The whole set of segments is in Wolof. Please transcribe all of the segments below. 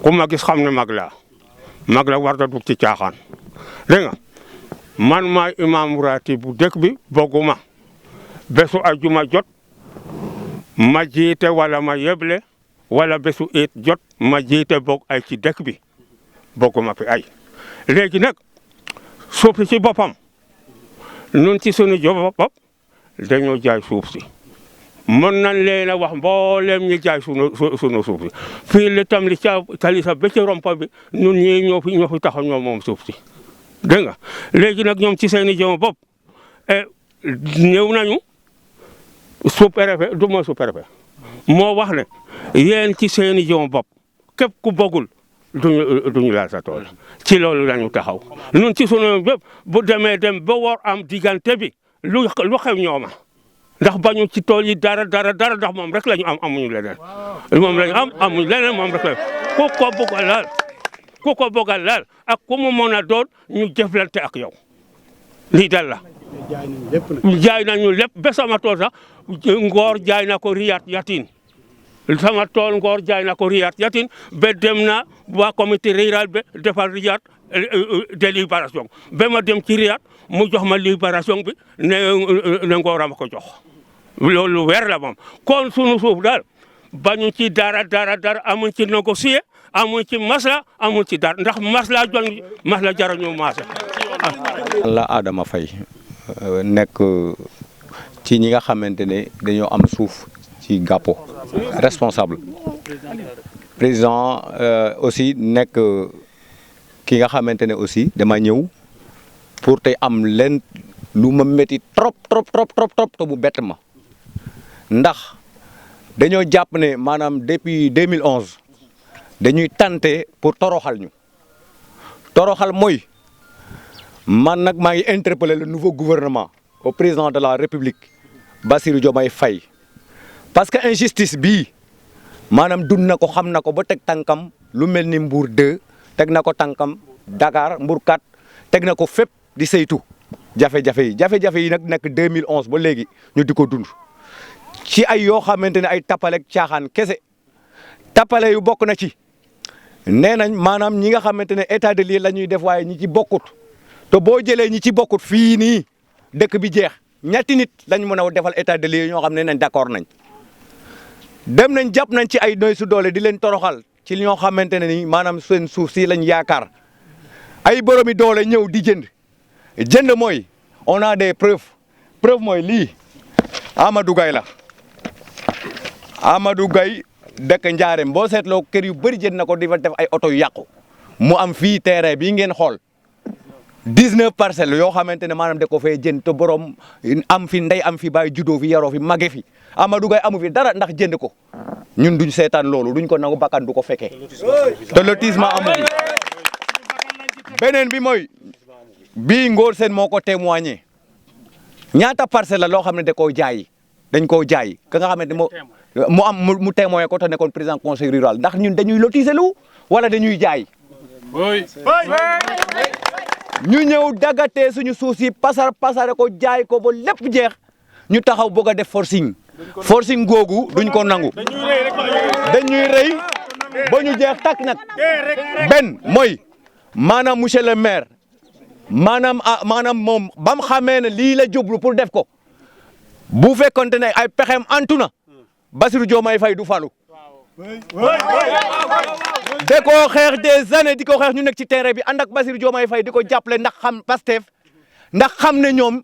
ku ma gis xam ne mag la war da dugg ci caaxaan dégg nga man maay imam ratib bu dëkk bi bogguma bésu ajuma jot ma jiite wala ma yeble wala bésu it jot ma jiite bokk ay ci dëkk bi bogguma fi ay léegi nag suuf si ci boppam nun ci sunu bopp dañoo jaay suuf si mën nañ leen a wax mboolem ñi jaay sunu suuf si fii li tam li ca tali sa ba ci rompa bi nun ñii ñoo fi taxaw ñoo moom suuf si dégg nga léegi nag ñoom ci seeni jëmm bopp ñëw nañu sous-préfet du ma sous-préfet moo wax ne yéen ci seeni jëmm bopp képp ku bëggul duñu laal sa tool ci loolu lañu taxaw nun ci sunu bépp bu demee dem ba war am diggante bi lu xew ñooma ndax bañu ci tool yi dara ndax moom rek la ñu am amuñu leneen moom la ñu am amuñu leneen moom rek la ku ko bëgg a laal ak ku mu mën a doon ñu jëflante ak yow lii dal la jaay nañu lépp ba sama tool sax ngoor jaay na ko Riyad Yatin sama tool ngoor jaay na ko Riyad Yatin ba dem na waa comité rural ba defal Riyad délibération ba ma dem ci Riyad mu jox ma libération bi ne ngoor ma ko jox loolu weer la moom kon sunu suuf daal bañu ci dara amuñ ci négocier amuñ ci masla amuñ ci dara ndax masla jarañu maase. la Adama Faye nekk ci ñi nga xamante ne dañoo am suuf ci Gappo responsable président aussi nekk ki nga xamante ne aussi dama ñëw pour tey am leen lu ma métti trop te bu bett ma ndax dañoo jàpp ne maanaam depuis 2011 dañuy tenter pour toroxal ñu toroxal mooy man nag maa ngi interpeller le nouveau gouvernement au président de la République Bassirou Diomaye Faye parce que injustice bii maanaam dund na ko xam na ko ba teg tànkam lu mel ni Mbour 2 teg na ko tànkam Dakar Mbour 4 teg na ko fépp di saytu jafe-jafe yi nag nekk 2011 ba léegi ñu di ko dund ci ay yoo xamante ne ay tappaleeg caaxaan kese tappale yu bokk na ci nee nañ maanaam ñi nga xamante ne état de lieu la ñuy def waaye ñi ci bokkut te boo jëlee ñi ci bokkut fii nii dëkk bi jeex ñetti nit lañ mën a defal état de lieu ñoo xam ne nañ d'accord nañ dem nañ jàpp nañ ci ay noy su doole di leen toroxal ci ñoo xamante ne ni maanaam seen suuf si lañ yaakaar ay boromi doole ñëw di jënd mooy on a des preuve mooy lii Amadou Gaye la Amadou Gaye dëkk Njaareem boo seetloo kër yu bëri jënd na ko di fa def ay oto yu yàqu mu am fii terrain bii ngeen xool 19 parcelles yoo xamante ne maanaam da ko fee jënd te borom am fi ndey am fi baay juddoo fi yaroo fi mage fi Amadou Gaye amu fi dara ndax jënd ko ñun duñ seetaan loolu duñ ko nangu bakkan du ko fekkee te lotissement amu fi beneen bi mooy bii Ngor Sène moo ko témoigné ñaata parcelle la loo xam ne da koo jaay dañ koo jaay ka nga xamante mu témoigné ko te nekkoon président conseil rural ndax ñun dañuy lotiser lu wala dañuy jaay ñu ñëw dagatee suñu suuf si pasare ko jaay ko ba lépp jeex ñu taxaw bëgg a def forcing googu duñ ko nangu dañuy rëy ba ñu jeex takk nag benn mooy maanaam monsieur le maire maanaam moom ba mu xamee ne lii la jublu pour def ko bu fekkonte ne ay pexem antu na Bassirou Diomaye Faye du falu da koo xeex des années di ko xeex ñu nekk ci terrain bi ànd ak Bassirou Diomaye Faye di ko jàppale ndax xam Pastef ndax xam ne ñoom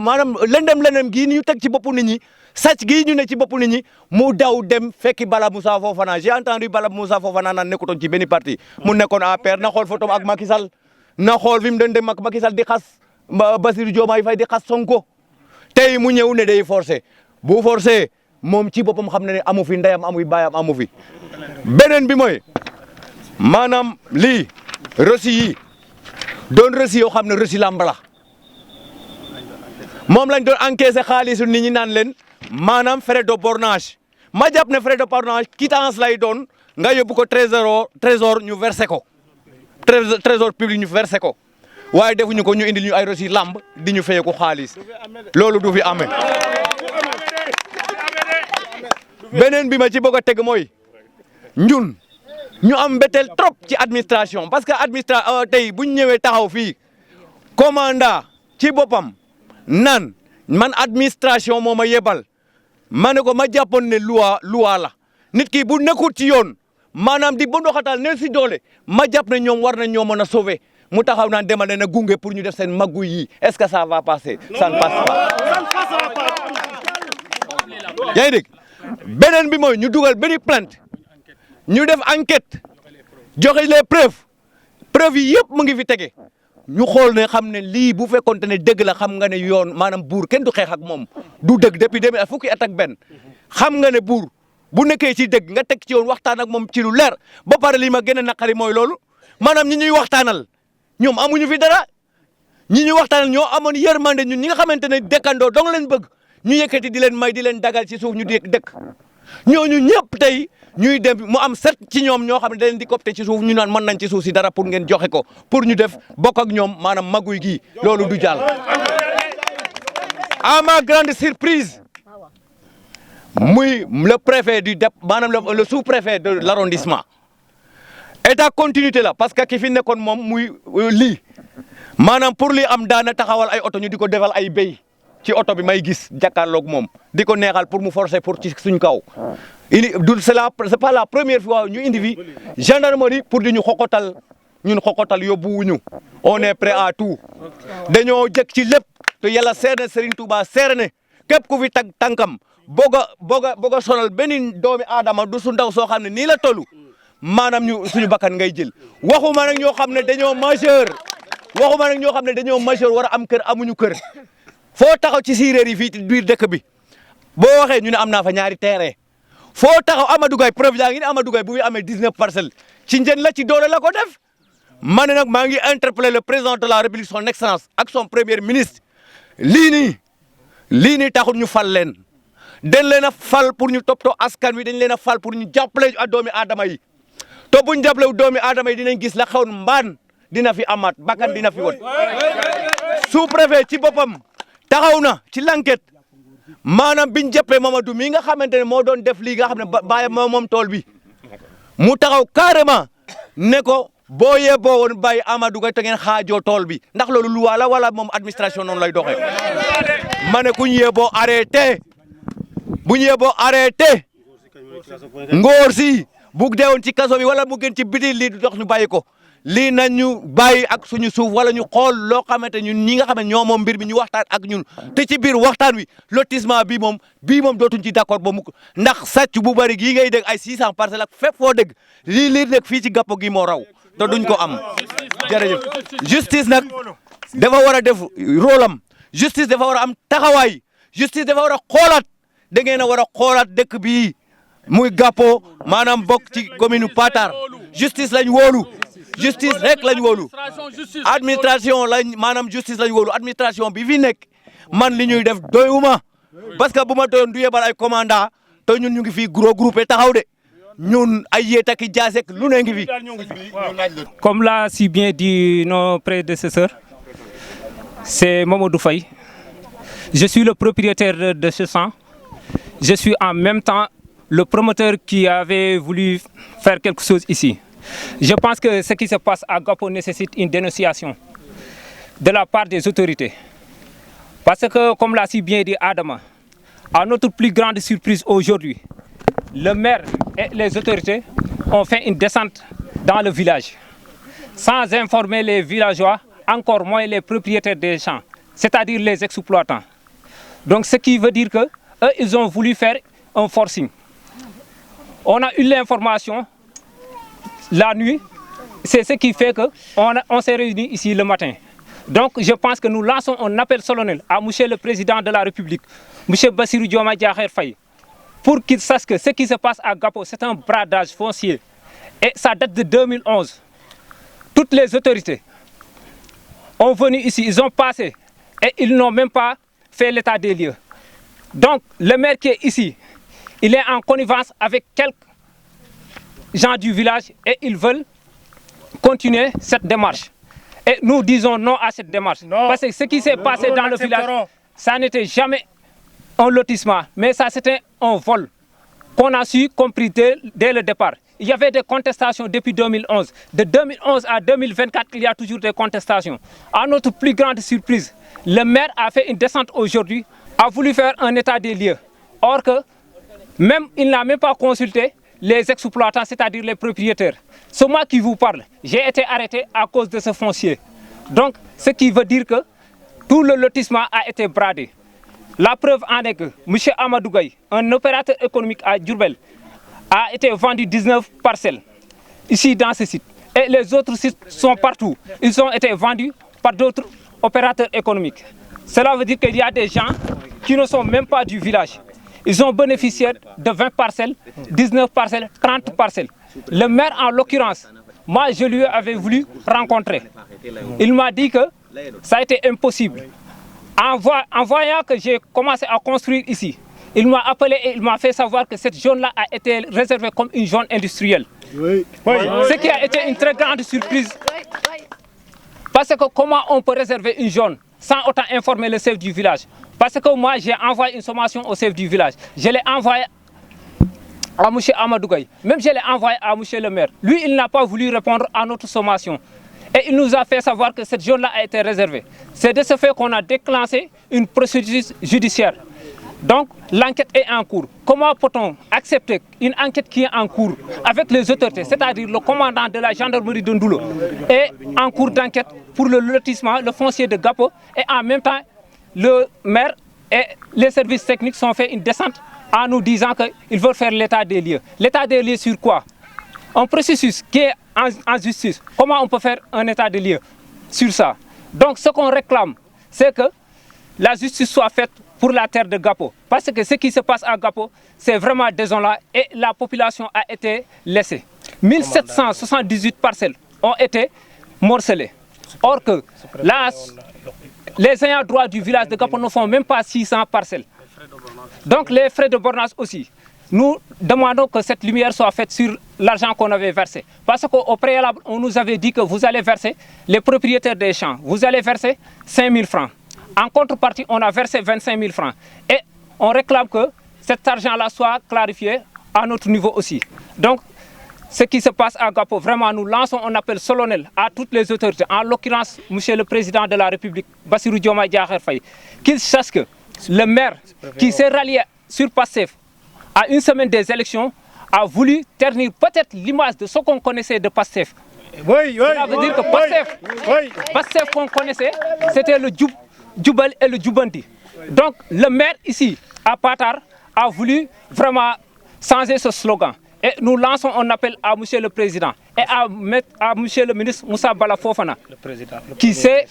maanaam lëndëm gii ñu teg ci boppu nit ñi sàcc gii ñu ne ci boppu nit ñi mu daw dem fekki Bala Moussa Fofana j'ai entendu Bala Moussa Fofana naan nekkutoon ci benn parti mu nekkoon APR na xool photo ak Macky Sall na xool fi mu doon dem ak Macky Sall di xas Bassirou Diomaye Faye di xas Sonko tey mu ñëw ne day forcé bu forcé moom ci boppam xam ne amu fi ndeyam amu fi baayam amu fi beneen bi mooy maanaam lii reçu yi doon reçu yoo xam ne reçu lamb la moom lañ doon encaissé xaalisu nit ñi naan leen maanaam frais de bornage ma jàpp ne frais de bornage quittance lay doon nga yóbbu ko trésor ñu versé ko trésor public ñu versé ko waaye defuñu ko ñu indil ñu ay reçu lamb di ñu feye ko xaalis loolu du fi amee beneen bi ma ci bëgg a teg mooy ñun ñu am mbetteel trop ci administration parce que tey bu ñu ñëwee taxaw fii commandant ci boppam nan man administration moo ma yebal ma ne ko ma jàppoon ne loi la nit ki bu nekkul ci yoon maanaam di ba ndoxatal ne si doole ma jàpp ne ñoom war na ñoo mën a sauver mu taxaw naan demal na gunge pour ñu def seen maggu yi est-ce que ça va passer ça ne passe pas. yaa ngi dégg beneen bi mooy ñu dugal benn plainte ñu def enquête joxe les preuves yi yëpp mu ngi fi tege ñu xool ne xam ne lii bu fekkoonte ne dëgg la xam nga ne yoon maanaam buur kenn du xeex ak moom du dëgg depuis 2000 fukki at ak benn xam nga ne buur bu nekkee ci dëgg nga teg ci yoon waxtaan ak moom ci lu leer ba pare li ma gën a naqari mooy loolu maanaam ñi ñuy waxtaanal ñoom amuñu fi dara ñi ñuy waxtaanal ñoo amoon yërmande ñun ñi nga xamante ne dëkkandoo dong leen bëgg ñu yëkkati di leen may di leen dagal ci suuf ñu dëkk ñooñu ñëpp tey ñuy dem mu am set ci ñoom ñoo xam ne da leen di copte ci suuf ñu naan mën nañ ci suuf si dara pour ngeen joxe ko pour ñu def bokk ak ñoom maanaam maguy gi loolu du jàll. À ma grande surprise muy le préfet maanaam le sous-préfet de l'arrondissement état continuité la parce que ki fi nekkoon moom muy lii maanaam pour li am daana taxawal ay oto ñu di ko defal ay béy ci oto bi may gis jàkkaarloog moom di ko neexal pour mu forcer pour ci suñ kaw c'est pas la première fois ñu indi fi gendarmerie pour di ñu xokotal ñun xokotal yóbbu wuñu on est prêt à tout dañoo jëkk ci lépp te yàlla seer na Serigne Touba seer ne képp ku fi tag tànkam boog a sonal benn doomi aadama du su ndaw soo xam ne nii la tollu maanaam ñu suñu bakkan ngay jël waxuma nag ñoo xam ne dañoo majeur war a am kër amuñu kër foo taxaw ci séeréer yi fii biir dëkk bi boo waxee ñu ne am naa fa ñaari terrain foo taxaw Amadou Gaye preuve yaa ngi ne Amadou Gaye bu muy amee 19 parcelles ci njën la ci doole la ko def ma ne nag maa ngi interpeller le président de la République son excellence ak son premier ministre lii nii taxul ñu fal leen dañ leen a fal pour ñu toppatoo askan wi dañ leen a fal pour ñu jàppale a doomi aadama yi to buñ jàppale doomi aadama yi dinañ gis la xewoon mbaan dina fi amaat bakkan dina fi won sous-préfet ci boppam taxaw na ci l'enquête maanaam biñ jàppee Mamadou mi nga xamante ne moo doon def lii nga xam ne bàyyi moom tool bi mu taxaw carrément ne ko boo yeboo woon bàyyi Amadou Gaye te ngeen xaajoo tool bi ndax loolu lu wala moom administration noonu lay doxee ma ne ku ñu yeboo arrêté bu ñu yeboo arrêté ngóor si bu deewoon ci kaso bi wala mu gën ci biti lii du dox ñu bàyyi ko lii nañ ñu bàyyi ak suñu suuf wala ñu xool loo xamante ñun ñi nga xam ne ñoo moom mbir mi ñu waxtaan ak ñun te ci biir waxtaan wi lotissement bii moom dootuñ ci d'accord ba mukk ndax sàcc bu bari gii ngay dégg ay 600 parcelles ak fépp foo dégg lii nekk fii ci gàppo gi moo raw te duñ ko am jërëjëf justice nag dafa war a def rôle am justice dafa war a am taxawaay justice dafa war a xoolaat da ngeen a war a xoolaat dëkk bii muy gàppo maanaam bokk ci commune Patar justice lañ wóolu justice rek lañ wóolu administration maanaam justice lañ wóolu administration bi fi nekk man li ñuy def doyuma parce que bu ma doyoon du yebal ay commandant te ñun ñu ngi fii groupé taxaw de ñun ay yéet ak jaasek lu ne ngi fi. Comme l'a si bien dit nos prédécesseurs, c'est Mamadou Faye. Je suis le propriétaire de ce champ. Je suis en même temps le promoteur qui avait voulu faire quelque chose ici. Je pense que ce qui se passe à Gappo nécessite une dénonciation de la part des autorités. Parce que, comme l'a si bien dit Adama, à notre plus grande surprise aujourd'hui, le maire et les autorités ont fait une descente dans le village, sans informer les villageois, encore moins les propriétaires des champs, c'est-à-dire les exploitants. Donc, ce qui veut dire que eux, ils ont voulu faire un forcing. On a eu l'information la nuit, c'est ce qui fait qu'on s'est réunis ici le matin. Donc je pense que nous lançons un appel solennel à monsieur le président de la République, monsieur Bassirou Diomaye Diakhar Faye, pour qu'il sache que ce qui se passe à Gappo, c'est un bradage foncier. Et ça date de 2011. Toutes les autorités ont venu ici, ils ont passé et ils n'ont même pas fait l'état des lieux. Donc le maire qui est ici, il est en connivence avec quelques gens du village et ils veulent continuer cette démarche. Et nous disons non à cette démarche. Non. Parce que ce qui s'est passé dans le village, ça n'était jamais un lotissement, mais ça c'était un vol qu'on a su compris dès le départ. il y avait des contestations depuis 2011. De 2011 à 2024, il y a toujours des contestations. À notre plus grande surprise, le maire a fait une descente aujourd'hui, a voulu faire un état des lieux. Or que, il n'a même pas consulté les exploitants, c'est-à-dire les propriétaires. C'est moi qui vous parle. J'ai été arrêté à cause de ce foncier. Donc, ce qui veut dire que tout le lotissement a été bradé. La preuve en est que M. Amadou Gaye, un opérateur économique à Diourbel, a été vendu 19 parcelles ici dans ce site. Et les autres sites sont partout. Ils ont été vendus par d'autres opérateurs économiques. Cela veut dire qu'il y a des gens qui ne sont même pas du village. Ils ont bénéficié de 20 parcelles, 19 parcelles, 30 parcelles. Le maire, en l'occurrence, moi je lui avais voulu rencontrer. Il m'a dit que ça a été impossible. En voyant que j'ai commencé à construire ici, il m'a appelé et il m'a fait savoir que cette zone-là a été réservée comme une zone industrielle. Ce qui a été une très grande surprise. Parce que comment on peut réserver une zone sans autant informer le chef du village? Parce que moi, j'ai envoyé une sommation au chef du village. Je l'ai envoyé à M. Amadou Gaye. Même je l'ai envoyé à M. le maire. Lui, il n'a pas voulu répondre à notre sommation. Et il nous a fait savoir que cette zone-là a été réservée. C'est de ce fait qu'on a déclenché une procédure judiciaire. Donc, l'enquête est en cours. Comment peut-on accepter une enquête qui est en cours avec les autorités, c'est-à-dire le commandant de la gendarmerie de Ndoulo, est en cours d'enquête pour le lotissement, le foncier de Gapo, et en même temps, le maire et les services techniques sont fait une descente en nous disant qu'ils veulent faire l'état des lieux. L'état des lieux sur quoi? Un processus qui est en justice. Comment on peut faire un état des lieux sur ça? Donc, ce qu'on réclame, c'est que la justice soit faite pour la terre de Gapo. Parce que ce qui se passe à Gapo, c'est vraiment désolant et la population a été laissée. 1778 parcelles ont été morcelées. Or que les ayants droit du village de Gapo ne font même pas 600 parcelles. Donc les frais de bornage aussi. Nous demandons que cette lumière soit faite sur l'argent qu'on avait versé. Parce qu'au préalable, on nous avait dit que vous allez verser, les propriétaires des champs, vous allez verser 5 000 francs. En contrepartie, on a versé 25 000 francs. Et on réclame que cet argent-là soit clarifié à notre niveau aussi. Donc, ce qui se passe à Gapo, vraiment, nous lançons un appel solennel à toutes les autorités, en l'occurrence, Monsieur le Président de la République, Bassirou Diomaye Diakhar Faye, qu'il sache que le maire qui s'est rallié sur PASTEF à une semaine des élections a voulu ternir peut-être l'image de ce qu'on connaissait de PASTEF. Cela veut dire que PASTEF qu'on connaissait, c'était le Djoubal et le Djoubanti. Donc le maire ici, à Patar, a voulu vraiment changer ce slogan. Et nous lançons un appel à M. le Président et à M. le ministre Moussa Bala Fofana, qui sait,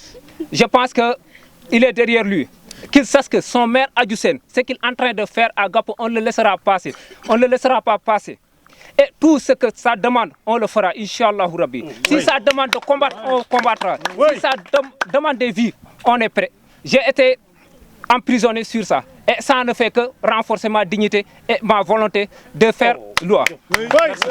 je pense qu'il est derrière lui. Qu'il sache que son maire Adjoussen, ce qu'il est en train de faire à Gapo, on ne le laissera passer. On ne le laissera pas passer. Et tout ce que ça demande, on le fera, Inch'Allah Rabbi. Si ça demande de combattre, on combattra. Si ça demande de vivre, on est prêt. J'ai été emprisonné sur ça. Et ça ne fait que renforcer ma dignité et ma volonté de faire loi. Merci.